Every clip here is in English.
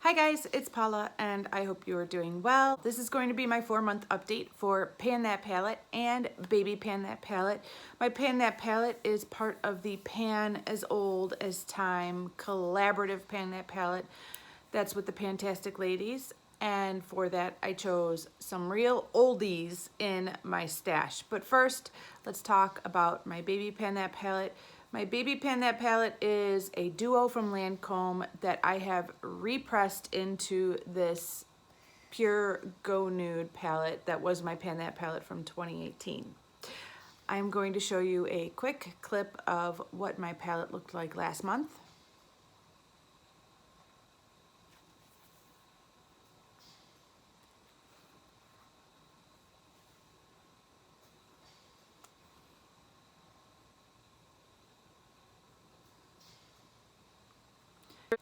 Hi guys, it's Paula and I hope you are doing well. This is going to be my 4-month update for Pan That Palette and Baby Pan That Palette. My Pan That Palette is part of the Pan as Old as Time collaborative Pan That Palette. That's with the Pantastic Ladies, and for that I chose some real oldies in my stash. But first, let's talk about my Baby Pan That Palette. My Baby Pan That Palette is a duo from Lancome that I have repressed into this pure Go Nude palette that was my Pan That palette from 2018. I'm going to show you a quick clip of what my palette looked like last month.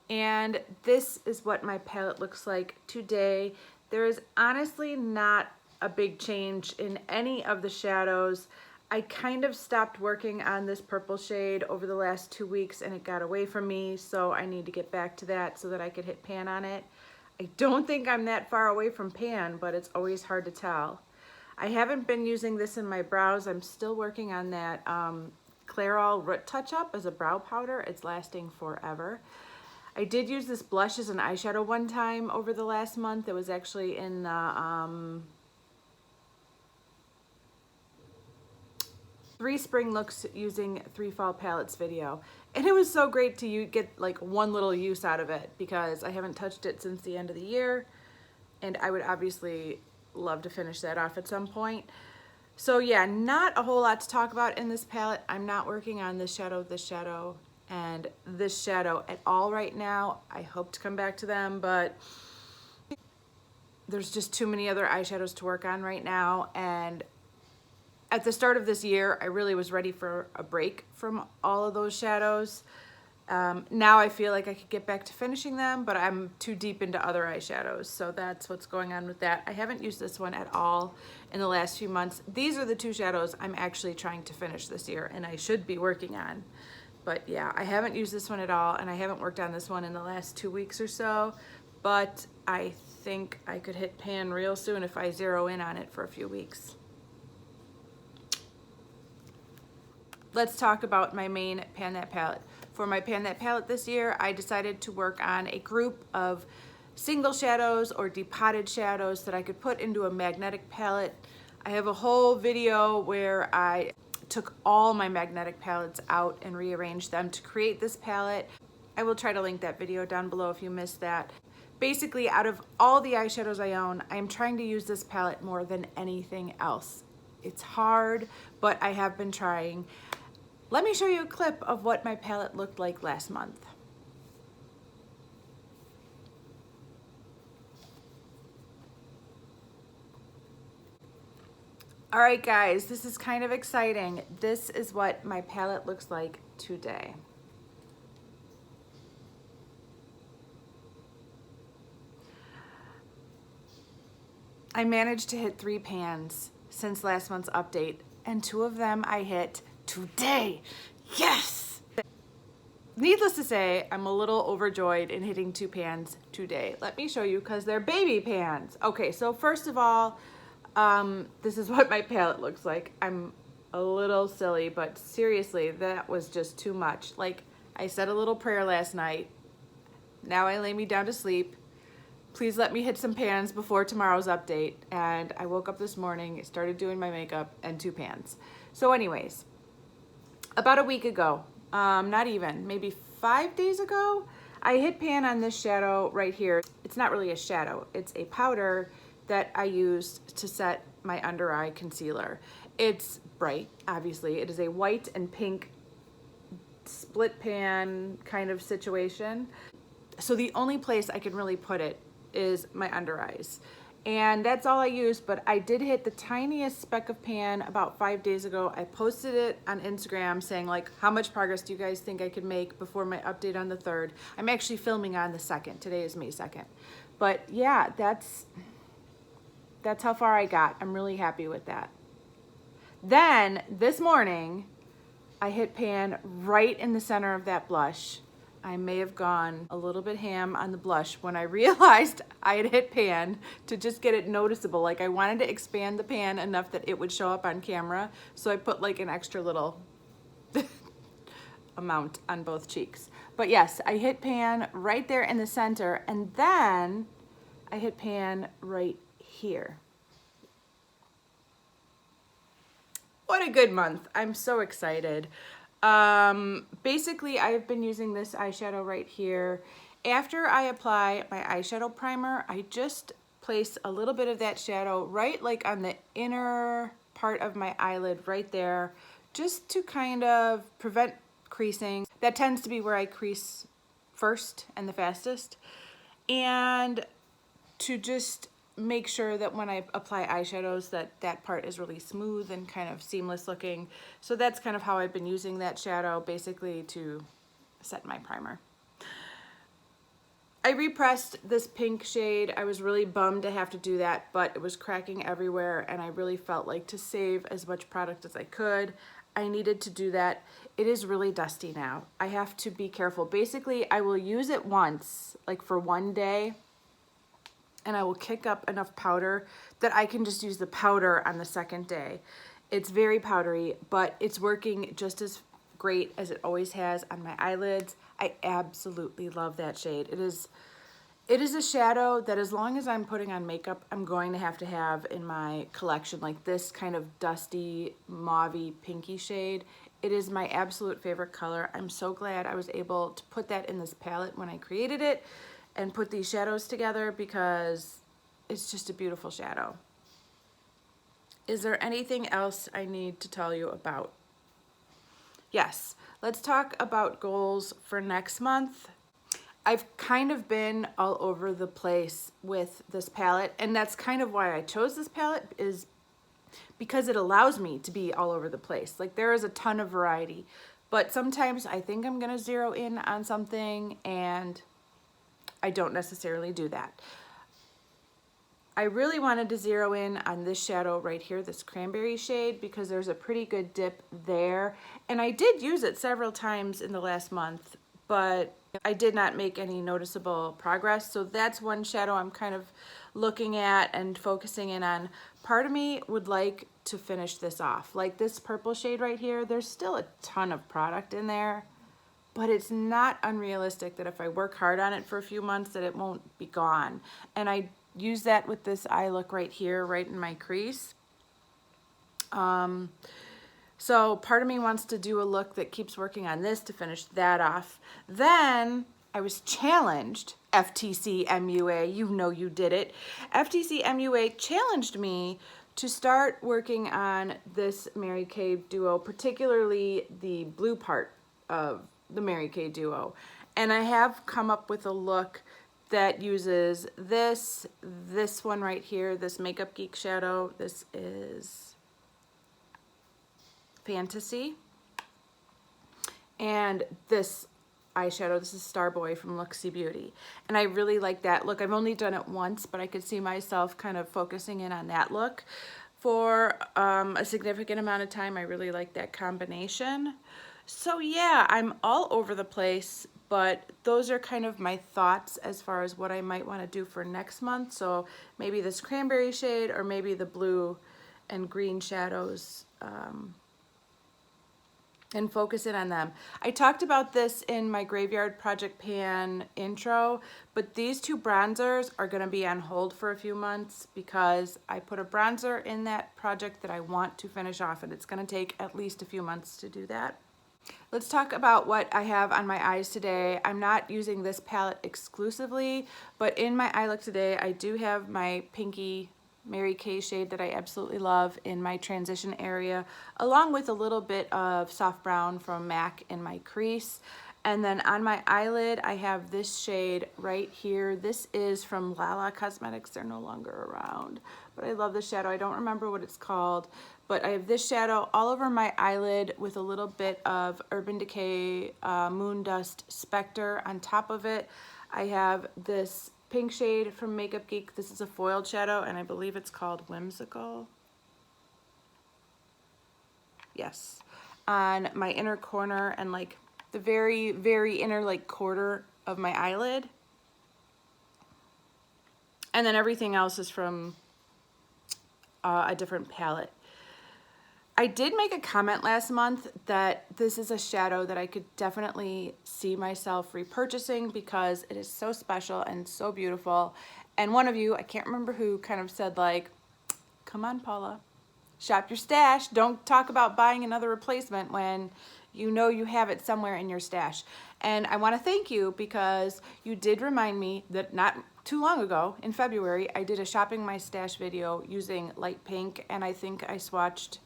And this is what my palette looks like today. There is honestly not a big change in any of the shadows. I kind of stopped working on this purple shade over the last 2 weeks and it got away from me, so I need to get back to that so that I could hit pan on it. I don't think I'm that far away from pan, but it's always hard to tell. I haven't been using this in my brows. I'm still working on that Clairol Root Touch Up as a brow powder. It's lasting forever. I did use this blush as an eyeshadow one time over the last month. It was actually in the 3 spring looks using 3 fall palettes video. And it was so great to get like one little use out of it because I haven't touched it since the end of the year. And I would obviously love to finish that off at some point. So yeah, not a whole lot to talk about in this palette. I'm not working on this shadow, and this shadow at all right now. I hope to come back to them, but there's just too many other eyeshadows to work on right now. And at the start of this year, I really was ready for a break from all of those shadows. Now I feel like I could get back to finishing them, but I'm too deep into other eyeshadows. So that's what's going on with that. I haven't used this one at all in the last few months. These are the 2 shadows I'm actually trying to finish this year and I should be working on. But yeah, I haven't used this one at all, and I haven't worked on this one in the last 2 weeks or so, but I think I could hit pan real soon if I zero in on it for a few weeks. Let's talk about my main Pan That palette. For my Pan That palette this year, I decided to work on a group of single shadows or depotted shadows that I could put into a magnetic palette. I have a whole video where I took all my magnetic palettes out and rearranged them to create this palette. I will try to link that video down below if you missed that. Basically, out of all the eyeshadows I own, I am trying to use this palette more than anything else. It's hard, but I have been trying. Let me show you a clip of what my palette looked like last month. All right, guys, this is kind of exciting. This is what my palette looks like today. I managed to hit 3 pans since last month's update, and 2 of them I hit today. Yes! Needless to say, I'm a little overjoyed in hitting 2 pans today. Let me show you because they're baby pans. Okay, so first of all, this is what my palette looks like. I'm a little silly, but seriously, that was just too much. Like, I said a little prayer last night. Now I lay me down to sleep. Please let me hit some pans before tomorrow's update. And I woke up this morning, started doing my makeup, and 2 pans. So anyways, about a week ago, not even, maybe 5 days ago, I hit pan on this shadow right here. It's not really a shadow, it's a powder that I used to set my under eye concealer. It's bright, obviously. It is a white and pink split pan kind of situation. So the only place I can really put it is my under eyes. And that's all I used, but I did hit the tiniest speck of pan about 5 days ago. I posted it on Instagram saying like, how much progress do you guys think I could make before my update on the 3rd? I'm actually filming on the 2nd. Today is May 2nd. But yeah, that's how far I got. I'm really happy with that. Then this morning, I hit pan right in the center of that blush. I may have gone a little bit ham on the blush when I realized I had hit pan to just get it noticeable. Like I wanted to expand the pan enough that it would show up on camera. So I put like an extra little amount on both cheeks. But yes, I hit pan right there in the center, and then I hit pan right here. What a good month. I'm so excited. Basically, I've been using this eyeshadow right here. After I apply my eyeshadow primer, I just place a little bit of that shadow right like on the inner part of my eyelid right there, just to kind of prevent creasing. That tends to be where I crease first and the fastest. And to just make sure that when I apply eyeshadows that part is really smooth and kind of seamless looking. So that's kind of how I've been using that shadow, basically to set my primer. I repressed this pink shade. I was really bummed to have to do that, but it was cracking everywhere and I really felt like to save as much product as I could, I needed to do that. It is really dusty now. I have to be careful. Basically, I will use it once, like for one day, and I will kick up enough powder that I can just use the powder on the second day. It's very powdery, but it's working just as great as it always has on my eyelids. I absolutely love that shade. It is a shadow that as long as I'm putting on makeup, I'm going to have in my collection, like this kind of dusty, mauvey, pinky shade. It is my absolute favorite color. I'm so glad I was able to put that in this palette when I created it and put these shadows together because it's just a beautiful shadow. Is there anything else I need to tell you about? Yes, let's talk about goals for next month. I've kind of been all over the place with this palette, and that's kind of why I chose this palette, is because it allows me to be all over the place. Like there is a ton of variety, but sometimes I think I'm gonna zero in on something and I don't necessarily do that. I really wanted to zero in on this shadow right here, this cranberry shade, because there's a pretty good dip there. And I did use it several times in the last month, but I did not make any noticeable progress. So that's one shadow I'm kind of looking at and focusing in on. Part of me would like to finish this off. Like this purple shade right here, there's still a ton of product in there, but it's not unrealistic that if I work hard on it for a few months that it won't be gone. And I use that with this eye look right here, right in my crease. So part of me wants to do a look that keeps working on this to finish that off. Then I was challenged, FTC MUA, you know you did it. FTC MUA challenged me to start working on this Mary Kay duo, particularly the blue part of the Mary Kay duo. And I have come up with a look that uses this one right here, this Makeup Geek shadow. This is Fantasy. And this eyeshadow, this is Starboy from Luxie Beauty. And I really like that look. I've only done it once, but I could see myself kind of focusing in on that look for a significant amount of time. I really like that combination. So yeah, I'm all over the place, but those are kind of my thoughts as far as what I might want to do for next month. So maybe this cranberry shade or maybe the blue and green shadows, and focus in on them. I talked about this in my Graveyard Project Pan intro, but these two bronzers are going to be on hold for a few months because I put a bronzer in that project that I want to finish off, and it's going to take at least a few months to do that. Let's talk about what I have on my eyes today. I'm not using this palette exclusively, but in my eye look today, I do have my pinky Mary Kay shade that I absolutely love in my transition area, along with a little bit of soft brown from MAC in my crease. And then on my eyelid, I have this shade right here. This is from Lala Cosmetics. They're no longer around, but I love this shadow. I don't remember what it's called, but I have this shadow all over my eyelid with a little bit of Urban Decay Moon Dust Spectre on top of it. I have this pink shade from Makeup Geek. This is a foiled shadow, and I believe it's called Whimsical. Yes. On my inner corner and like the very, very inner like quarter of my eyelid. And then everything else is from a different palette. I did make a comment last month that this is a shadow that I could definitely see myself repurchasing because it is so special and so beautiful. And one of you, I can't remember who, kind of said like, come on, Paula, shop your stash. Don't talk about buying another replacement when you know you have it somewhere in your stash. And I want to thank you because you did remind me that not too long ago, in February, I did a shopping my stash video using light pink, and I think I swatched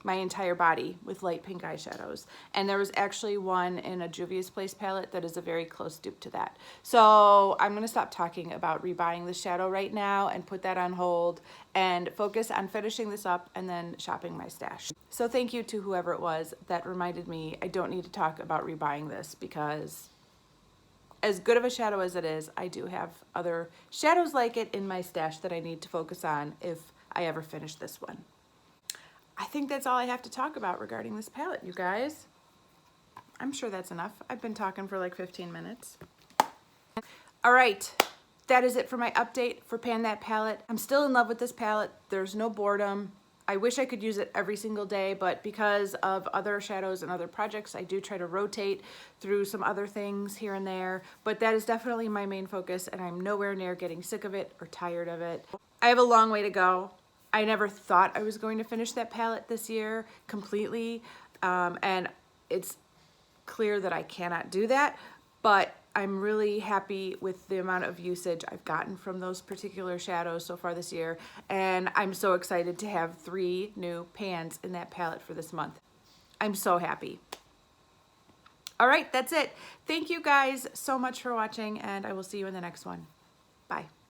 my entire body with light pink eyeshadows. And there was actually one in a Juvia's Place palette that is a very close dupe to that. So I'm gonna stop talking about rebuying this shadow right now and put that on hold and focus on finishing this up and then shopping my stash. So thank you to whoever it was that reminded me I don't need to talk about rebuying this, because as good of a shadow as it is, I do have other shadows like it in my stash that I need to focus on if I ever finish this one. I think that's all I have to talk about regarding this palette, you guys. I'm sure that's enough. I've been talking for like 15 minutes. All right, that is it for my update for Pan That palette. I'm still in love with this palette. There's no boredom. I wish I could use it every single day, but because of other shadows and other projects, I do try to rotate through some other things here and there, but that is definitely my main focus, and I'm nowhere near getting sick of it or tired of it. I have a long way to go. I never thought I was going to finish that palette this year completely, and it's clear that I cannot do that, but I'm really happy with the amount of usage I've gotten from those particular shadows so far this year, and I'm so excited to have 3 new pans in that palette for this month. I'm so happy. All right, that's it. Thank you guys so much for watching, and I will see you in the next one. Bye.